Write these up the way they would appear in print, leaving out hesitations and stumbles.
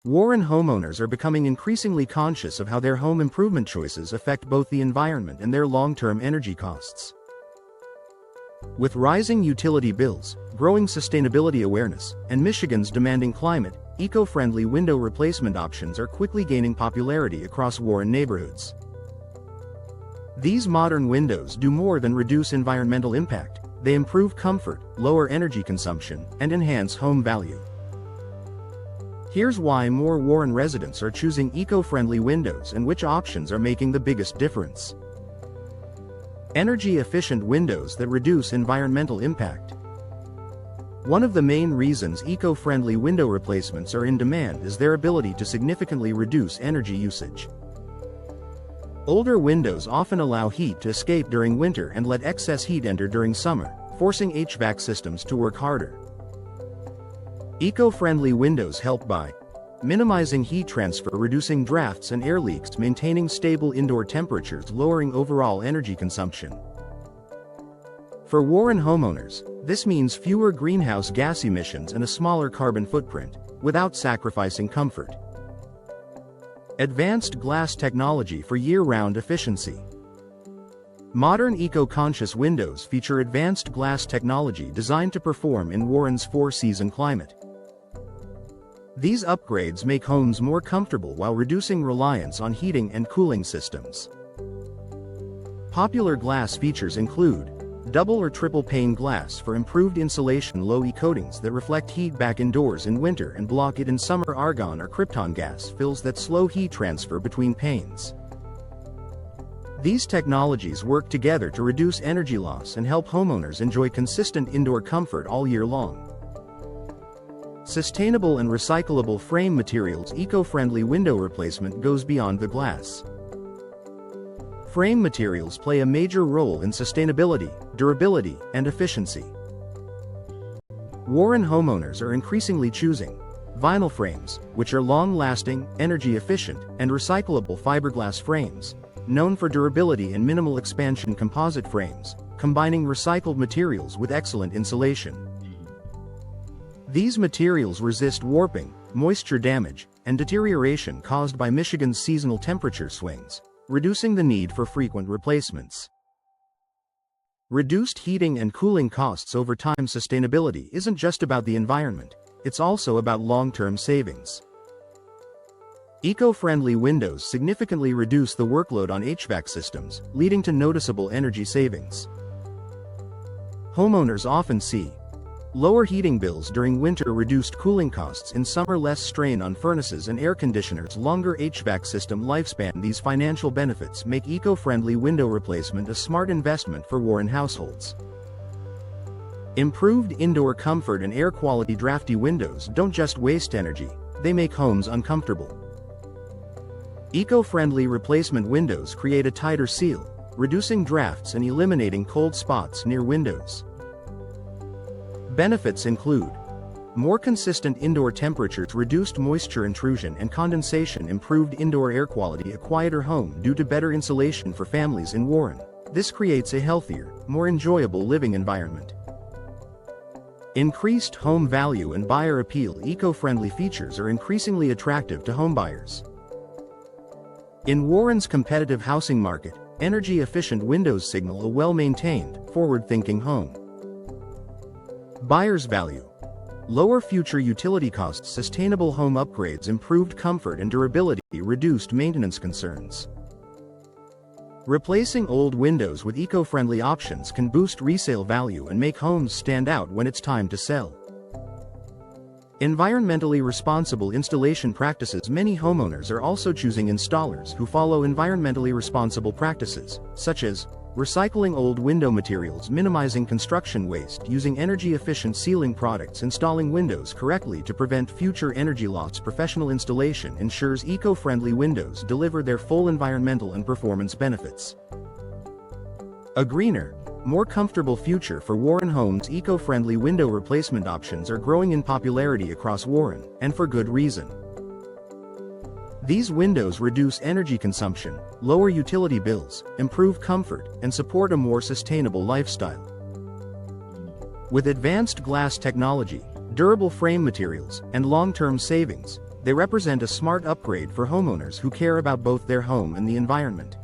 Warren homeowners are becoming increasingly conscious of how their home improvement choices affect both the environment and their long-term energy costs. With rising utility bills, growing sustainability awareness, and Michigan's demanding climate, eco-friendly window replacement options are quickly gaining popularity across Warren neighborhoods. These modern windows do more than reduce environmental impact. They improve comfort, lower energy consumption, and enhance home value. Here's why more Warren residents are choosing eco-friendly windows and which options are making the biggest difference. Energy-efficient windows that reduce environmental impact. One of the main reasons eco-friendly window replacements are in demand is their ability to significantly reduce energy usage. Older windows often allow heat to escape during winter and let excess heat enter during summer, forcing HVAC systems to work harder. Eco-friendly windows help by minimizing heat transfer, reducing drafts and air leaks, maintaining stable indoor temperatures, lowering overall energy consumption. For Warren homeowners, this means fewer greenhouse gas emissions and a smaller carbon footprint, without sacrificing comfort. Advanced glass technology for year-round efficiency. Modern eco-conscious windows feature advanced glass technology designed to perform in Warren's four-season climate. These upgrades make homes more comfortable while reducing reliance on heating and cooling systems. Popular glass features include double or triple pane glass for improved insulation, low-E coatings that reflect heat back indoors in winter and block it in summer, argon or krypton gas fills that slow heat transfer between panes. These technologies work together to reduce energy loss and help homeowners enjoy consistent indoor comfort all year long. Sustainable and recyclable frame materials. Eco-friendly window replacement goes beyond the glass. Frame materials play a major role in sustainability, durability, and efficiency. Warren homeowners are increasingly choosing vinyl frames, which are long-lasting, energy-efficient, and recyclable fiberglass frames, known for durability, and minimal expansion composite frames, combining recycled materials with excellent insulation. These materials resist warping, moisture damage, and deterioration caused by Michigan's seasonal temperature swings, reducing the need for frequent replacements. Reduced heating and cooling costs over time. Sustainability isn't just about the environment, it's also about long-term savings. Eco-friendly windows significantly reduce the workload on HVAC systems, leading to noticeable energy savings. Homeowners often see lower heating bills during winter, reduced cooling costs in summer, less strain on furnaces and air conditioners, longer HVAC system lifespan. These financial benefits make eco-friendly window replacement a smart investment for Warren households. Improved indoor comfort and air quality. Drafty windows don't just waste energy, they make homes uncomfortable. Eco-friendly replacement windows create a tighter seal, reducing drafts and eliminating cold spots near windows. Benefits include more consistent indoor temperatures, reduced moisture intrusion and condensation, improved indoor air quality, a quieter home due to better insulation for families in Warren. This creates a healthier, more enjoyable living environment. Increased home value and buyer appeal. Eco-friendly features are increasingly attractive to homebuyers. In Warren's competitive housing market, energy-efficient windows signal a well-maintained, forward-thinking home. Buyers value lower future utility costs, sustainable home upgrades, improved comfort and durability, reduced maintenance concerns. Replacing old windows with eco-friendly options can boost resale value and make homes stand out when it's time to sell. Environmentally responsible installation practices. Many homeowners are also choosing installers who follow environmentally responsible practices, such as recycling old window materials, minimizing construction waste, using energy-efficient sealing products, installing windows correctly to prevent future energy loss. Professional installation ensures eco-friendly windows deliver their full environmental and performance benefits. A greener, more comfortable future for Warren homes. Eco-friendly window replacement options are growing in popularity across Warren, and for good reason. These windows reduce energy consumption, lower utility bills, improve comfort, and support a more sustainable lifestyle. With advanced glass technology, durable frame materials, and long-term savings, They represent a smart upgrade for homeowners who care about both their home and the environment.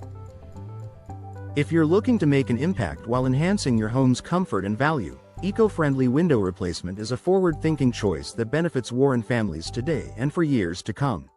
If you're looking to make an impact while enhancing your home's comfort and value, eco-friendly window replacement is a forward-thinking choice that benefits Warren families today and for years to come.